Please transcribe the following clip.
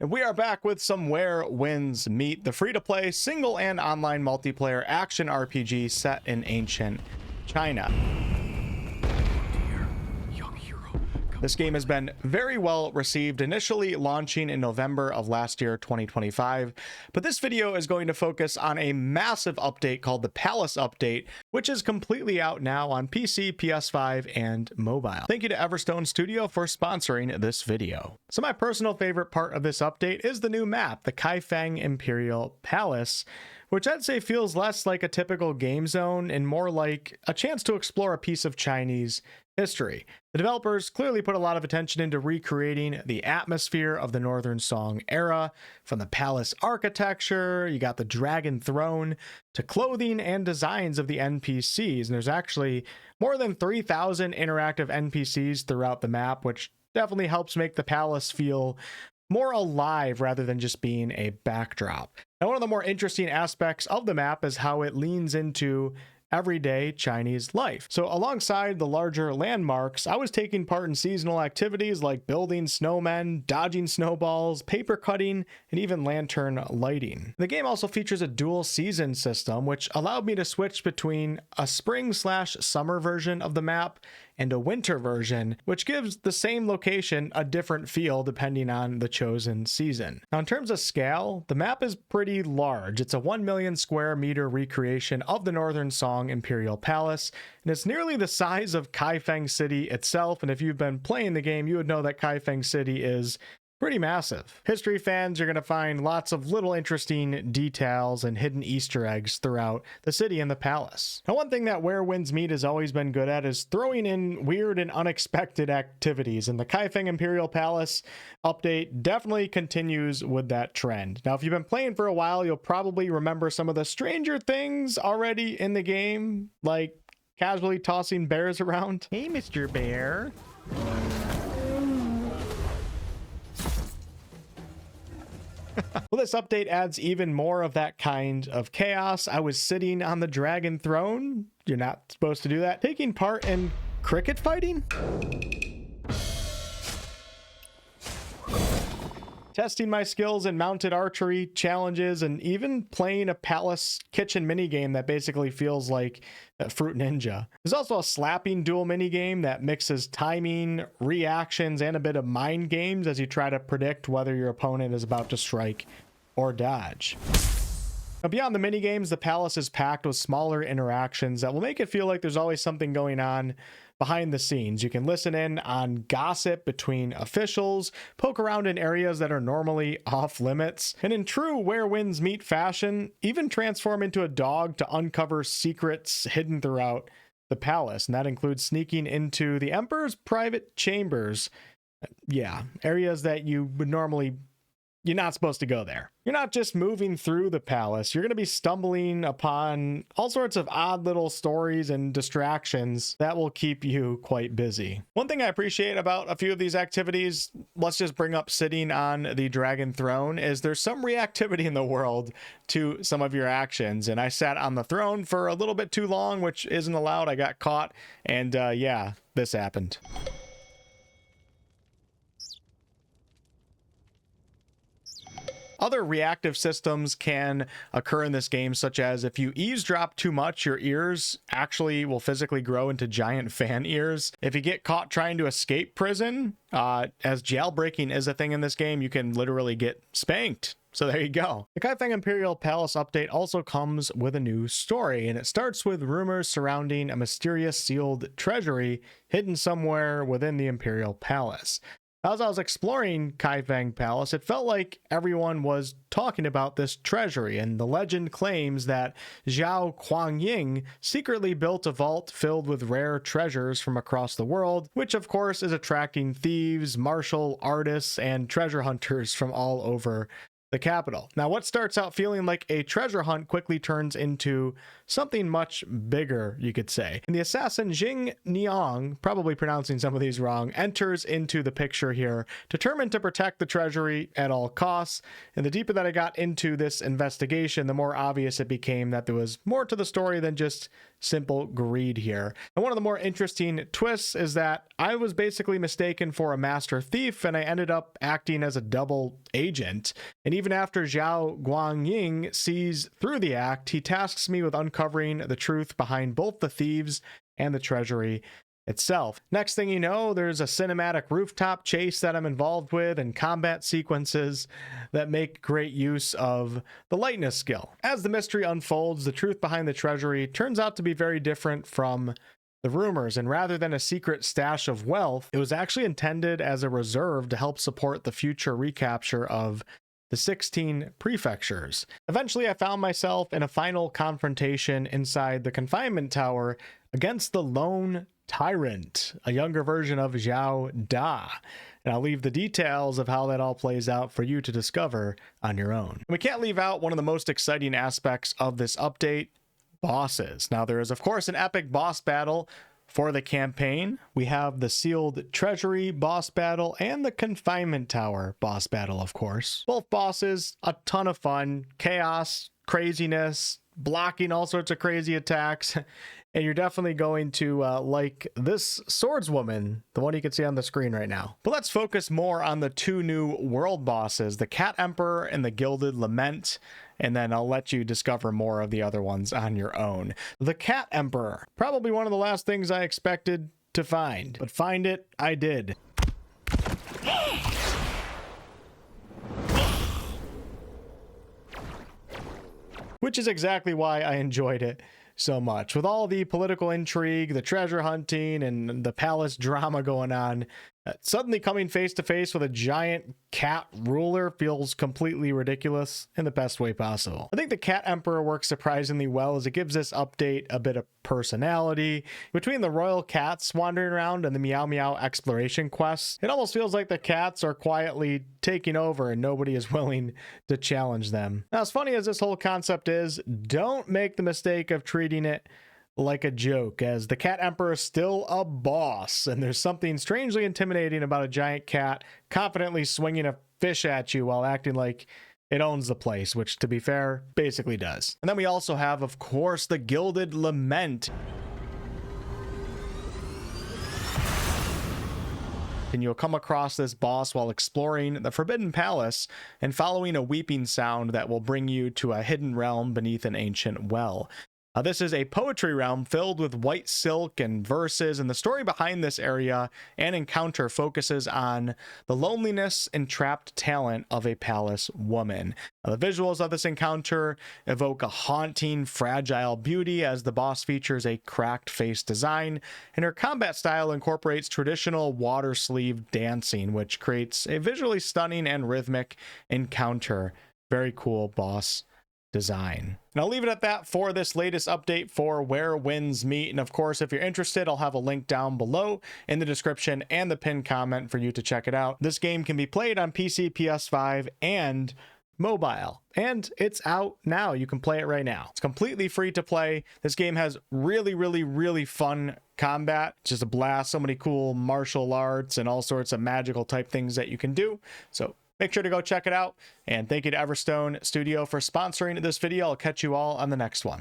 And we are back with some Where Winds Meet, the free-to-play single and online multiplayer action RPG set in ancient China. This game has been very well received, initially launching in November of last year, 2025. But this video is going to focus on a massive update called the Palace Update, which is completely out now on PC, PS5, and mobile. Thank you to Everstone Studio for sponsoring this video. So my personal favorite part of this update is the new map, the Kaifeng Imperial Palace, which I'd say feels less like a typical game zone and more like a chance to explore a piece of Chinese history. The developers clearly put a lot of attention into recreating the atmosphere of the Northern Song era, from the palace architecture, you got the dragon throne, to clothing and designs of the NPCs. And there's actually more than 3,000 interactive NPCs throughout the map, which definitely helps make the palace feel more alive rather than just being a backdrop. Now, one of the more interesting aspects of the map is how it leans into everyday Chinese life. So alongside the larger landmarks, I was taking part in seasonal activities like building snowmen, dodging snowballs, paper cutting, and even lantern lighting. The game also features a dual season system, which allowed me to switch between a spring/summer version of the map and a winter version, which gives the same location a different feel depending on the chosen season. Now, in terms of scale, the map is pretty large. It's a 1 million square meter recreation of the Northern Song Imperial Palace, and it's nearly the size of Kaifeng City itself. And if you've been playing the game, you would know that Kaifeng City is pretty massive. History fans, you're going to find lots of little interesting details and hidden Easter eggs throughout the city and the palace. Now, one thing that Where Winds Meet has always been good at is throwing in weird and unexpected activities, and the Kaifeng Imperial Palace update definitely continues with that trend. Now, if you've been playing for a while, you'll probably remember some of the stranger things already in the game, like casually tossing bears around. Hey, Mr. Bear. Well, this update adds even more of that kind of chaos. I was sitting on the dragon throne. You're not supposed to do that. Taking part in cricket fighting? Testing my skills in mounted archery challenges, and even playing a palace kitchen minigame that basically feels like Fruit Ninja. There's also a slapping duel minigame that mixes timing, reactions, and a bit of mind games as you try to predict whether your opponent is about to strike or dodge. Now, beyond the minigames, the palace is packed with smaller interactions that will make it feel like there's always something going on behind the scenes. You can listen in on gossip between officials, poke around in areas that are normally off limits, and in true Where Winds Meet fashion, even transform into a dog to uncover secrets hidden throughout the palace. And that includes sneaking into the Emperor's private chambers. Yeah, areas that you would normally you're not supposed to go there. You're not just moving through the palace. You're going to be stumbling upon all sorts of odd little stories and distractions that will keep you quite busy. One thing I appreciate about a few of these activities, let's just bring up sitting on the dragon throne, is there's some reactivity in the world to some of your actions. And I sat on the throne for a little bit too long, which isn't allowed. I got caught, and yeah, this happened. Other reactive systems can occur in this game, such as if you eavesdrop too much, your ears actually will physically grow into giant fan ears. If you get caught trying to escape prison, as jailbreaking is a thing in this game, you can literally get spanked. So there you go. The Kaifeng Imperial Palace update also comes with a new story, and it starts with rumors surrounding a mysterious sealed treasury hidden somewhere within the Imperial Palace. As I was exploring Kaifeng Palace, it felt like everyone was talking about this treasury, and the legend claims that Zhao Kuangying secretly built a vault filled with rare treasures from across the world, which of course is attracting thieves, martial artists, and treasure hunters from all over the capital. Now, what starts out feeling like a treasure hunt quickly turns into something much bigger, you could say. And the assassin Jing Niang, probably pronouncing some of these wrong, enters into the picture here, determined to protect the treasury at all costs. And the deeper that I got into this investigation, the more obvious it became that there was more to the story than just simple greed here. And one of the more interesting twists is that I was basically mistaken for a master thief, and I ended up acting as a double agent. And even after Zhao Guangying sees through the act, he tasks me with uncovering the truth behind both the thieves and the treasury itself. Next thing you know, there's a cinematic rooftop chase that I'm involved with and combat sequences that make great use of the lightness skill. As the mystery unfolds, the truth behind the treasury turns out to be very different from the rumors, and rather than a secret stash of wealth, it was actually intended as a reserve to help support the future recapture of the 16 prefectures. Eventually, I found myself in a final confrontation inside the confinement tower against the lone tyrant, a younger version of Zhao Da. And I'll leave the details of how that all plays out for you to discover on your own. And we can't leave out one of the most exciting aspects of this update: bosses. Now, there is, of course, an epic boss battle for the campaign. We have the sealed treasury boss battle and the confinement tower boss battle, of course. Both bosses, a ton of fun, chaos, craziness, blocking all sorts of crazy attacks. And you're definitely going to like this swordswoman, the one you can see on the screen right now. But let's focus more on the two new world bosses, the Cat Emperor and the Gilded Lament, and then I'll let you discover more of the other ones on your own. The Cat Emperor, probably one of the last things I expected to find, but find it I did. Which is exactly why I enjoyed it so much. With all the political intrigue, the treasure hunting, and the palace drama going on, suddenly coming face to face with a giant cat ruler feels completely ridiculous in the best way possible. I think the Cat Emperor works surprisingly well as it gives this update a bit of personality. Between the royal cats wandering around and the Meow Meow exploration quests, it almost feels like the cats are quietly taking over and nobody is willing to challenge them. Now, as funny as this whole concept is, don't make the mistake of treating it like a joke, as the Cat Emperor is still a boss, and there's something strangely intimidating about a giant cat confidently swinging a fish at you while acting like it owns the place, which, to be fair, basically does. And then we also have, of course, the Gilded Lament. And you'll come across this boss while exploring the Forbidden Palace and following a weeping sound that will bring you to a hidden realm beneath an ancient well. This is a poetry realm filled with white silk and verses, and the story behind this area and encounter focuses on the loneliness and trapped talent of a palace woman. The visuals of this encounter evoke a haunting, fragile beauty, as the boss features a cracked face design, and her combat style incorporates traditional water sleeve dancing, which creates a visually stunning and rhythmic encounter. Very cool boss design. And I'll leave it at that for this latest update for Where Winds Meet. And of course, if you're interested, I'll have a link down below in the description and the pinned comment for you to check it out. This game can be played on PC, PS5, and mobile, and it's out now. You can play it right now. It's completely free to play. This game has really fun combat. It's just a blast. So many cool martial arts and all sorts of magical type things that you can do. So make sure to go check it out. And thank you to Everstone Studio for sponsoring this video. I'll catch you all on the next one.